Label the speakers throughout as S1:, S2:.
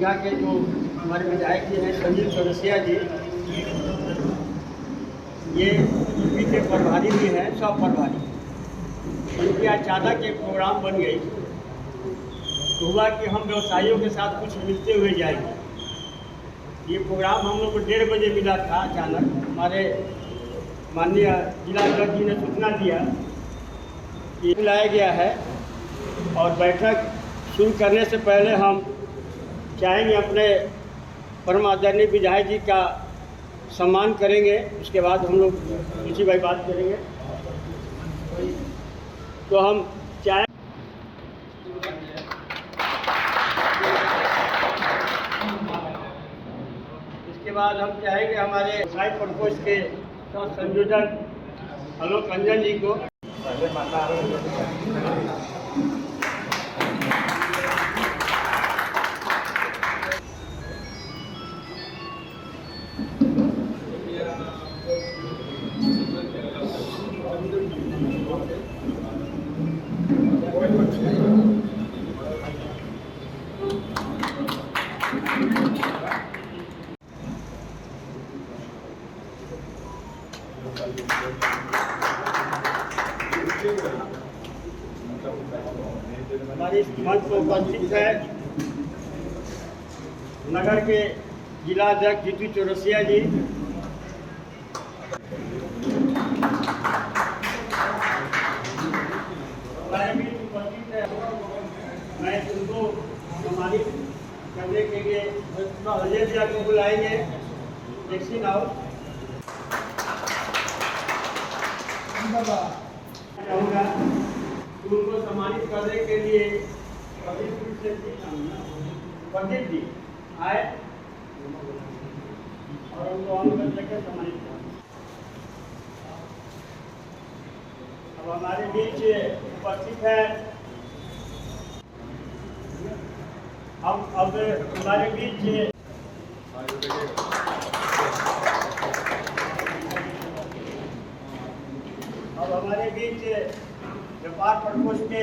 S1: जिला के जो हमारे विधायक जी हैं संजीव चौरसिया जी, ये यूपी के प्रभारी भी हैं, सब प्रभारी। उनकी अचानक एक प्रोग्राम बन गई तो हुआ कि हम व्यवसायियों के साथ कुछ मिलते हुए जाएंगे। ये प्रोग्राम हम लोग को 1:30 बजे मिला था। अचानक हमारे माननीय जिलाध्यक्ष जी ने सूचना दिया कि बुलाया गया है और बैठक शुरू करने से पहले हम चाहेंगे अपने परम आदरणीय विधायक जी का सम्मान करेंगे। उसके बाद हम लोग रुचि भाई बात करेंगे। तो हम चाहे इसके बाद हम चाहेंगे हमारे साहित्य प्रकोष्ठ के संयोजक आलोक रंजन जी को। हमारे इस मंच पर उपस्थित है नगर के जिलाध्यक्ष जीतू चौरसिया जी, उपस्थित है। मैं उनको सम्मानित करने के लिए अजय जी को बुलाएंगे। देखिए नाउ चाहूँगा उनको सम्मानित करने के लिए प्रदीप जी आए और उनको ऑन करके सम्मानित करें। अब हमारे बीच उपस्थित है अब हमारे बीच व्यापार प्रकोष्ठ के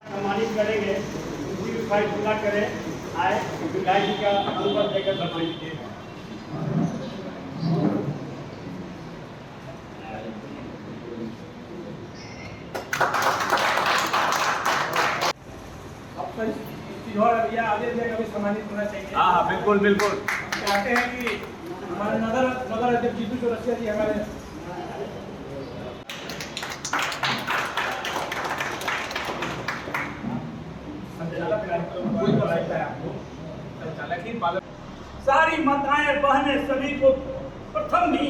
S1: सम्मानित करेंगे। उसी की फाइल पूरा करें आए विधायक जी का अनुभव देकर सम्मानित किए।
S2: सम्मानित होना चाहिए।
S3: हाँ बिल्कुल बिल्कुल।
S2: चाहते हैं कि हमारे नगर अध्यक्ष जीतू चौरसिया जी हमारे सारी माताएं बहनें सभी को प्रथम ही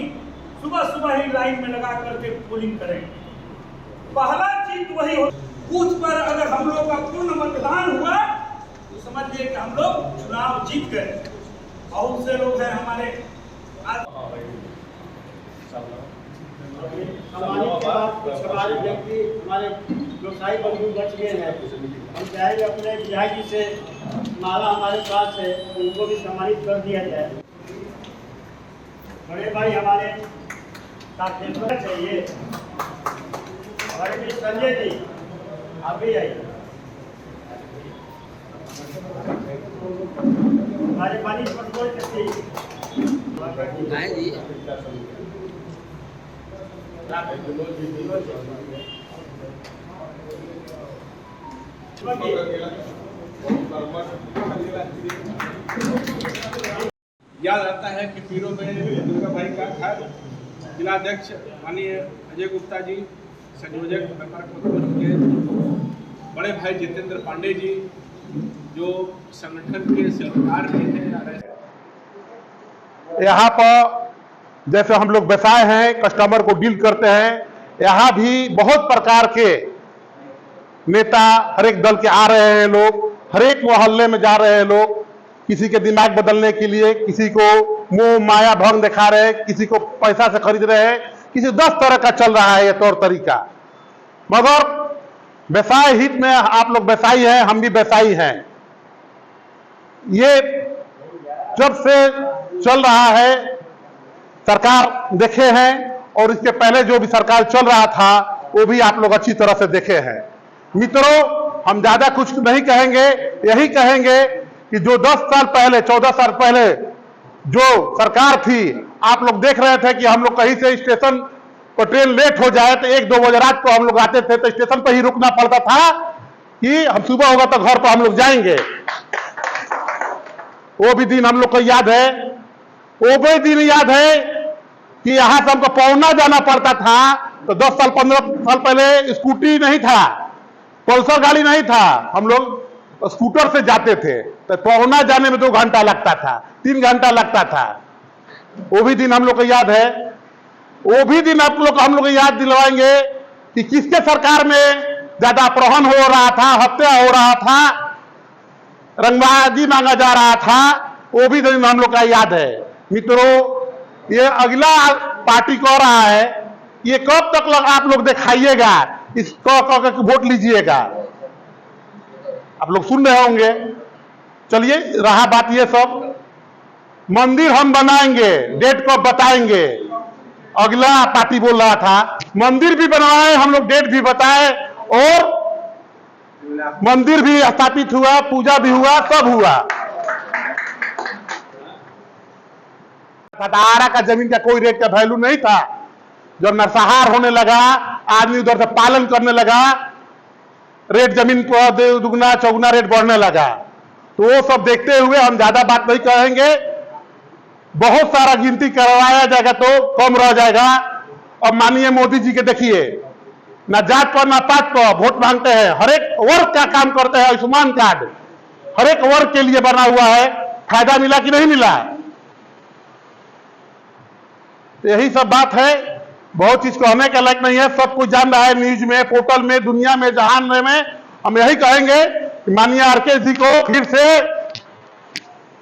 S2: सुबह ही लाइन में लगा करके पोलिंग करें। पहला चीज वही हो, बूथ पर अगर हम लोग का पूर्ण मतदान हुआ तो समझिए कि हम लोग चुनाव जीत गए। बहुत से लोग हैं हमारे
S1: हमारे व्यक्ति हमारे व्यवसायी बंधु बच गए हैं। हम चाहेंगे अपने विधायक जी से माला हमारे पास है, उनको भी सम्मानित कर दिया जाए। बड़े भाई हमारे ताकेश्वर चाहिए। हमारे भी संजय जी आप भी आइए। हमारे पानी पर कोई
S3: याद आता है कि पीरों में दुर्गा भाई का घर जिलाध्यक्ष माननीय अजय गुप्ता जी, संयोजक व्यापार प्रकोष्ठ के बड़े भाई जितेंद्र पांडे जी जो संगठन के सलाहकार भी हैं।
S4: यहाँ पर जैसे हम लोग व्यवसाय हैं, कस्टमर को डील करते हैं, यहाँ भी बहुत प्रकार के नेता हर एक दल के आ रहे हैं। लोग हर एक मोहल्ले में जा रहे हैं। लोग किसी के दिमाग बदलने के लिए, किसी को मोह माया भंग दिखा रहे हैं, किसी को पैसा से खरीद रहे हैं, किसी 10 तरह का चल रहा है ये तौर तरीका। मगर व्यवसाय हित में आप लोग व्यवसायी हैं, हम भी व्यवसायी हैं। ये जब से चल रहा है सरकार देखे हैं और इसके पहले जो भी सरकार चल रहा था वो भी आप लोग अच्छी तरह से देखे हैं। मित्रों, हम ज्यादा कुछ नहीं कहेंगे, यही कहेंगे कि जो 10 साल पहले 14 साल पहले जो सरकार थी, आप लोग देख रहे थे कि हम लोग कहीं से स्टेशन पर ट्रेन लेट हो जाए तो 1-2 बजे रात को हम लोग आते थे तो स्टेशन पर ही रुकना पड़ता था कि हम सुबह होगा तो घर पर हम लोग जाएंगे। वो भी दिन हम लोग को याद है। वो भी दिन याद है कि यहां से हमको पौना जाना पड़ता था तो 10 साल 15 साल पहले स्कूटी नहीं था, पल्सर गाड़ी नहीं था, हम लोग स्कूटर से जाते थे तो पौना जाने में 2 घंटा लगता था, 3 घंटा लगता था। वो भी दिन हम लोग को याद है। वो भी दिन आप लोग हम लोग याद दिलवाएंगे कि किसके सरकार में ज्यादा अपहरण हो रहा था, हत्या हो रहा था, रंगबाजी मांगा जा रहा था। वो भी दिन हम लोग का याद है। मित्रों, ये अगला पार्टी कह रहा है, ये कब तक आप लोग दिखाइएगा, इसको वोट लीजिएगा। आप लोग सुन रहे होंगे। चलिए, रहा बात ये सब, मंदिर हम बनाएंगे, डेट कब बताएंगे। अगला पार्टी बोल रहा था मंदिर भी बनवाए हम लोग, डेट भी बताए और मंदिर भी स्थापित हुआ, पूजा भी हुआ, सब हुआ। खटारा का जमीन का कोई रेट का वैल्यू नहीं था। जब नरसंहार होने लगा, आदमी उधर से पालन करने लगा, रेट जमीन को दुगना चौगुना रेट बढ़ने लगा। तो वो सब देखते हुए हम ज्यादा बात नहीं कहेंगे। बहुत सारा गिनती करवाया जाएगा तो कम रह जाएगा। अब माननीय मोदी जी के देखिए, ना जात पर ना पात पर वोट मांगते हैं, हर एक वर्ग का काम करते हैं। आयुष्मान कार्ड हर एक वर्ग के लिए बना हुआ है। फायदा मिला कि नहीं मिला? तो यही सब बात है। बहुत चीज कहने का लायक नहीं है, सब कुछ जान रहा है, न्यूज में, पोर्टल में, दुनिया में, जहान में। हम यही कहेंगे कि माननीय आरके जी को फिर से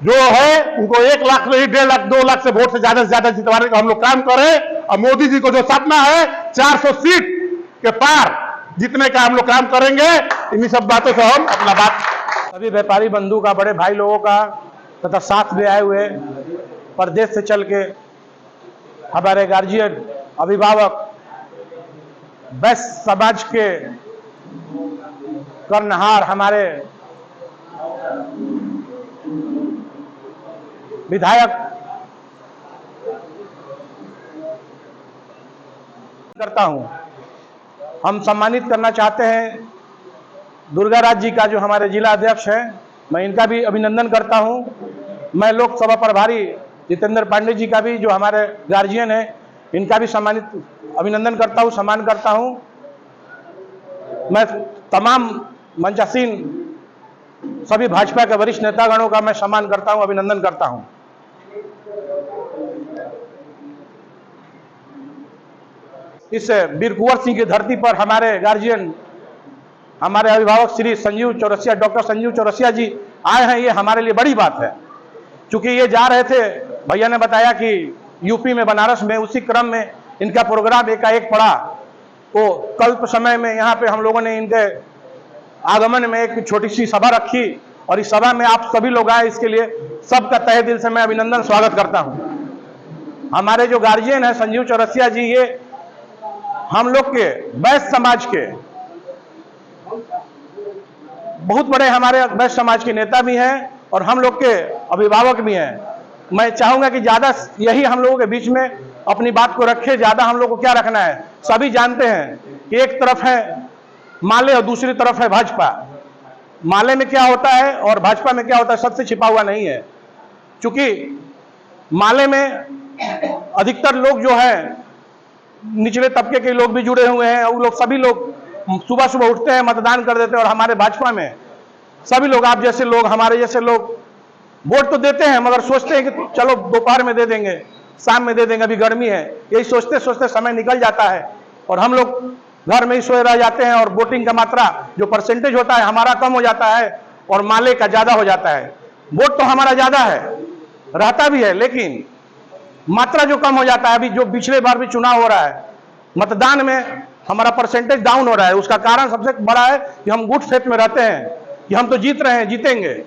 S4: जो है उनको 1 लाख नहीं 1.5 लाख 2 लाख से वोट से ज्यादा जितवाने का हम लोग काम करें। और मोदी जी को जो सपना है 400 सीट के पार जितने का हम लोग काम करेंगे। इन्हीं सब बातों से हम अपना बात
S5: सभी व्यापारी बंधु का, बड़े भाई लोगों का तथा साथ में आए हुए प्रदेश से चल के हमारे गार्जियन, अभिभावक, वैश्य समाज के कर्णहार हमारे विधायक करता हूं। हम सम्मानित करना चाहते हैं दुर्गाराज जी का, जो हमारे जिला अध्यक्ष हैं, मैं इनका भी अभिनंदन करता हूं। मैं लोकसभा प्रभारी जितेंद्र पांडे जी का भी, जो हमारे गार्जियन हैं, इनका भी सम्मानित अभिनंदन करता हूं, सम्मान करता हूं। मैं तमाम मंचासीन सभी भाजपा के वरिष्ठ नेतागणों का मैं सम्मान करता हूं, अभिनंदन करता हूं। इस वीर कुंवर सिंह की धरती पर हमारे गार्जियन, हमारे अभिभावक श्री संजीव चौरसिया, डॉक्टर संजीव चौरसिया जी आए हैं, ये हमारे लिए बड़ी बात है। चूंकि ये जा रहे थे, भैया ने बताया कि यूपी में, बनारस में, उसी क्रम में इनका प्रोग्राम एकाएक पड़ा। तो कल्प समय में यहाँ पे हम लोगों ने इनके आगमन में एक छोटी सी सभा रखी और इस सभा में आप सभी लोग आए, इसके लिए सबका तहे दिल से मैं अभिनंदन स्वागत करता हूँ। हमारे जो गार्जियन है संजीव चौरसिया जी, ये हम लोग के वैश्य समाज के बहुत बड़े, हमारे वैश्य समाज के नेता भी हैं और हम लोग के अभिभावक भी हैं। मैं चाहूंगा कि ज्यादा यही हम लोगों के बीच में अपनी बात को रखे। ज्यादा हम लोग को क्या रखना है, सभी जानते हैं कि एक तरफ है माले और दूसरी तरफ है भाजपा। माले में क्या होता है और भाजपा में क्या होता है, सबसे छिपा हुआ नहीं है। क्योंकि माले में अधिकतर लोग जो है निचले तबके के लोग भी जुड़े हुए हैं, वो लोग सभी लोग सुबह सुबह उठते हैं, मतदान कर देते हैं। और हमारे भाजपा में सभी लोग, आप जैसे लोग, हमारे जैसे लोग वोट तो देते हैं, मगर सोचते हैं कि चलो दोपहर में दे देंगे, शाम में दे देंगे, अभी गर्मी है, यही सोचते सोचते समय निकल जाता है और हम लोग घर में ही सोए रह जाते हैं। और वोटिंग का मात्रा, जो परसेंटेज होता है हमारा, कम हो जाता है और माले का ज्यादा हो जाता है। वोट तो हमारा ज्यादा है, रहता भी है, लेकिन मात्रा जो कम हो जाता है। अभी जो पिछले बार भी चुनाव हो रहा है, मतदान में हमारा परसेंटेज डाउन हो रहा है। उसका कारण सबसे बड़ा है कि हम गुड फेथ में रहते हैं कि हम तो जीत रहे हैं, जीतेंगे।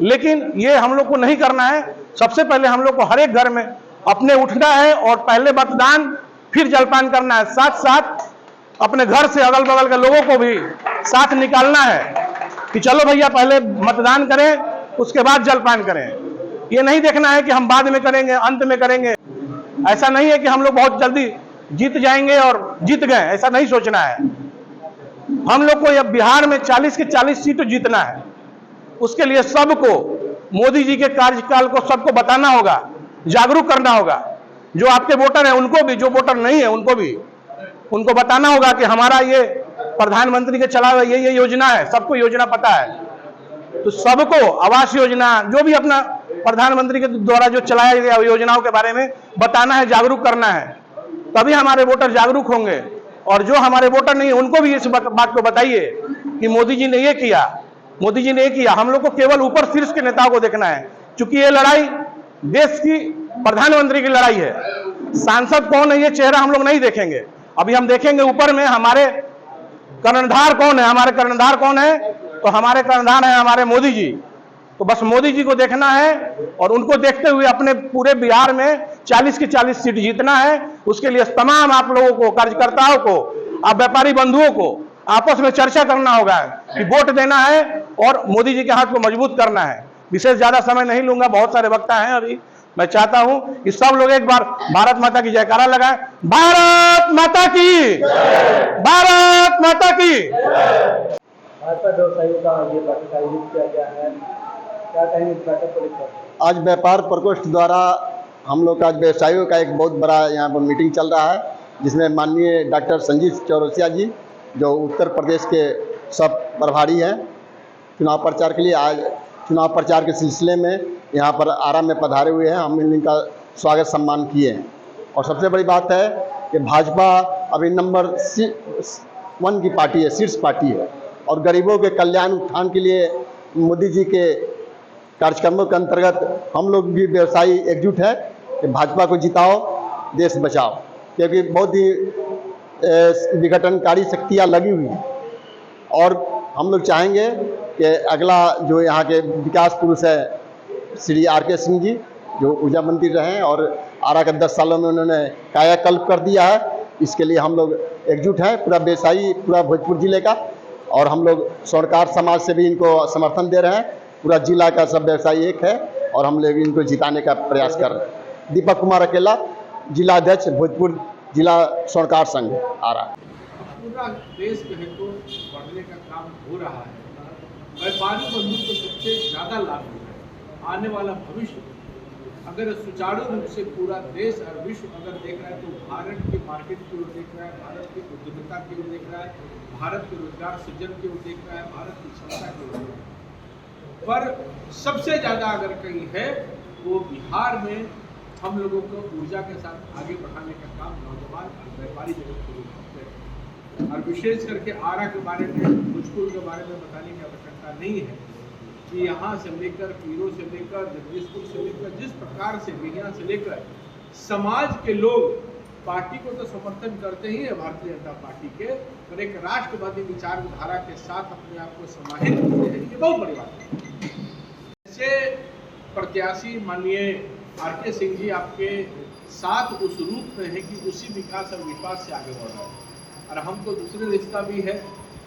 S5: लेकिन ये हम लोग को नहीं करना है। सबसे पहले हम लोग को हर एक घर में अपने उठना है और पहले मतदान, फिर जलपान करना है। साथ साथ अपने घर से अगल बगल के लोगों को भी साथ निकालना है कि चलो भैया पहले मतदान करें, उसके बाद जलपान करें। ये नहीं देखना है कि हम बाद में करेंगे, अंत में करेंगे। ऐसा नहीं है कि हम लोग बहुत जल्दी जीत जाएंगे और जीत गए, ऐसा नहीं सोचना है। हम लोग को यह बिहार में 40 की 40 सीट जीतना है। उसके लिए सबको मोदी जी के कार्यकाल को सबको बताना होगा, जागरूक करना होगा। जो आपके वोटर हैं उनको भी, जो वोटर नहीं है उनको भी, उनको बताना होगा कि हमारा ये प्रधानमंत्री के चला हुआ ये योजना है। सबको योजना पता है, तो सबको आवास योजना, जो भी अपना प्रधानमंत्री के द्वारा जो चलाया गया योजनाओं के बारे में बताना है, जागरूक करना है। तभी हमारे वोटर जागरूक होंगे। और जो हमारे वोटर नहीं, उनको भी इस बात को बताइए कि मोदी जी ने ये किया, मोदी जी ने ये किया। हम लोग को केवल ऊपर शीर्ष के नेताओं को देखना है, क्योंकि ये लड़ाई देश की प्रधानमंत्री की लड़ाई है। सांसद कौन है ये चेहरा हम लोग नहीं देखेंगे, अभी हम देखेंगे ऊपर में हमारे कर्णधार कौन है। हमारे कर्णधार कौन है? तो हमारे कर्णधार है हमारे मोदी जी। तो बस मोदी जी को देखना है और उनको देखते हुए अपने पूरे बिहार में 40 की 40 सीट जीतना है। उसके लिए तमाम आप लोगों को, कार्यकर्ताओं को, आप व्यापारी बंधुओं को आपस में चर्चा करना होगा कि वोट देना है और मोदी जी के हाथ को मजबूत करना है। विशेष ज्यादा समय नहीं लूंगा, बहुत सारे वक्ता हैं अभी। मैं चाहता हूं कि सब लोग एक बार भारत माता की जयकारा लगाएं। भारत माता की, भारत माता की।
S6: भाजपा व्यवसायियों का ये बैठक आयोजित किया गया है, क्या कहेंगे इस बैठक को लेकर?
S7: आज व्यापार प्रकोष्ठ द्वारा हम लोग का आज व्यवसायियों का एक बहुत बड़ा यहाँ पर मीटिंग चल रहा है, जिसमें माननीय डॉक्टर संजीव चौरसिया जी, जो उत्तर प्रदेश के सब प्रभारी हैं चुनाव प्रचार के लिए, आज चुनाव प्रचार के सिलसिले में यहाँ पर आरा में पधारे हुए हैं। हम इनका स्वागत सम्मान किए हैं। और सबसे बड़ी बात है कि भाजपा अभी नंबर 1 की पार्टी है, शीर्ष पार्टी है, और गरीबों के कल्याण उत्थान के लिए मोदी जी के कार्यक्रमों के अंतर्गत हम लोग भी व्यवसायी एकजुट है कि भाजपा को जिताओ, देश बचाओ। क्योंकि बहुत ही विघटनकारी शक्तियाँ लगी हुई हैं और हम लोग चाहेंगे कि अगला जो यहाँ के विकास पुरुष है श्री RK सिंह जी, जो ऊर्जा मंत्री रहे हैं और आरा के 10 सालों में उन्होंने कायाकल्प कर दिया है, इसके लिए हम लोग एकजुट हैं, पूरा व्यवसायी, पूरा भोजपुर जिले का। और हम लोग स्वर्णकार समाज से भी इनको समर्थन दे रहे हैं। पूरा जिला का सब व्यवसायी एक है और हम लोग इनको जिताने का प्रयास कर रहे हैं। दीपक कुमार अकेला, जिला अध्यक्ष, भोजपुर जिला स्वर्णकार संघ आरा।
S3: पूरा देश के हित को बढ़ने का काम हो रहा है। व्यापारी बंधु को सबसे ज़्यादा लाभ मिल रहा है। आने वाला भविष्य अगर सुचारू रूप से पूरा देश और विश्व अगर देख रहा है तो भारत के मार्केट की ओर देख रहा है, भारत की उद्यमिता की ओर देख रहा है, भारत के रोजगार सृजन की ओर देख रहा है, भारत की क्षमता की ओर देख रहा है। पर सबसे ज़्यादा अगर कहीं है वो बिहार में हम लोगों को ऊर्जा के साथ आगे बढ़ाने का काम नौजवान और व्यापारी जगत के लोग करते हैं। और विशेष करके आरा के बारे में, भोजपुर के बारे में बताने की आवश्यकता नहीं है कि यहाँ से लेकर पीरो से लेकर जगदीशपुर से लेकर जिस प्रकार से बिहिया से लेकर समाज के लोग पार्टी को तो समर्थन करते ही है भारतीय जनता पार्टी के, पर एक राष्ट्रवादी विचारधारा के साथ अपने आप को समाहित करते हैं, ये बहुत बड़ी बात है। ऐसे प्रत्याशी माननीय RK सिंह जी आपके साथ उस रूप में है कि उसी विकास और विश्वास से आगे बढ़ रहा है। और हमको दूसरे रिश्ता भी है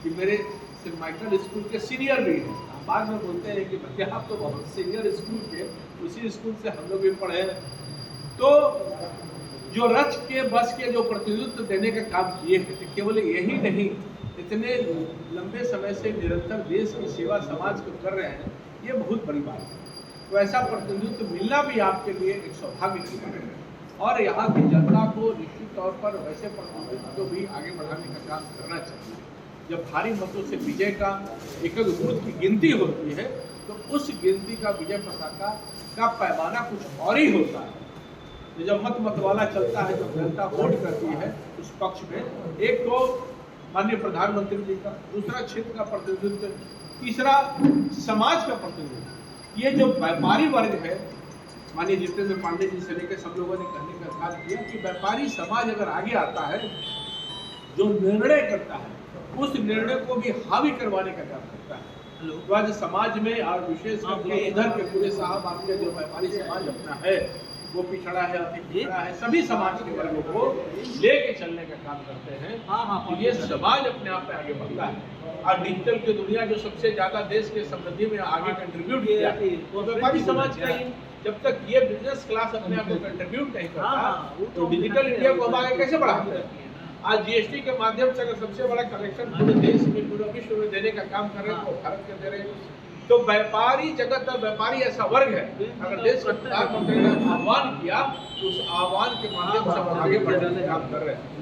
S3: कि मेरे सेंट माइकल स्कूल के सीनियर भी हैं। बाद में बोलते हैं कि भैया आप तो बहुत सीनियर स्कूल के, उसी स्कूल से हम लोग भी पढ़े हैं। तो जो रच के बस के जो प्रतिनिधित्व देने का काम किए हैं, केवल यही नहीं, इतने लंबे समय से निरंतर देश की सेवा समाज को कर रहे हैं, ये बहुत बड़ी बात है। तो ऐसा प्रतिनिधित्व मिलना भी आपके लिए एक सौभाग्य की बात है। और यहाँ की जनता को निश्चित तौर पर वैसे प्रतिनिधित्व को भी आगे बढ़ाने का काम करना चाहिए। जब भारी मतों से विजय का एक बूथ की गिनती होती है तो उस गिनती का विजय पताका का पैमाना कुछ और ही होता है। तो जब मत वाला चलता है, जब जनता वोट करती है उस पक्ष में, एक तो माननीय प्रधानमंत्री जी का, दूसरा क्षेत्र का प्रतिनिधित्व, तीसरा समाज का प्रतिनिधित्व। ये जो व्यापारी वर्ग है, माननीय जितेंद्र पांडे जी से लेकर सब लोगों ने कहने का काम किया कि व्यापारी समाज अगर आगे आता है, जो निर्णय करता है उस निर्णय को भी हावी करवाने का काम करता है। तो आज समाज में और विशेष करके इधर के पूरे साहब आपके जो व्यापारी समाज अपना है, वो पिछड़ा है, अति पिछड़ा है, सभी समाज के वर्गों को लेके चलने का काम करते हैं। तो ये समाज अपने आप में आगे बढ़ता है। और डिजिटल की दुनिया जो सबसे ज्यादा देश के समृद्धि में आगे कंट्रीब्यूट किया वो व्यापारी समाज का ही। जब तक ये बिजनेस क्लास अपने आप को कंट्रीब्यूट नहीं करता तो डिजिटल इंडिया को हम आगे कैसे बढ़ाते हैं? आज जीएसटी के माध्यम से अगर सबसे बड़ा कलेक्शन पूरे देश में, पूरे विश्व में देने का काम कर रहे हैं तो भारत के दे रहे हैं। तो व्यापारी जगत और व्यापारी ऐसा वर्ग है, अगर देश के प्रधानमंत्री ने आह्वान किया तो उस आह्वान के माध्यम से हम आगे बढ़ने का काम कर रहे हैं।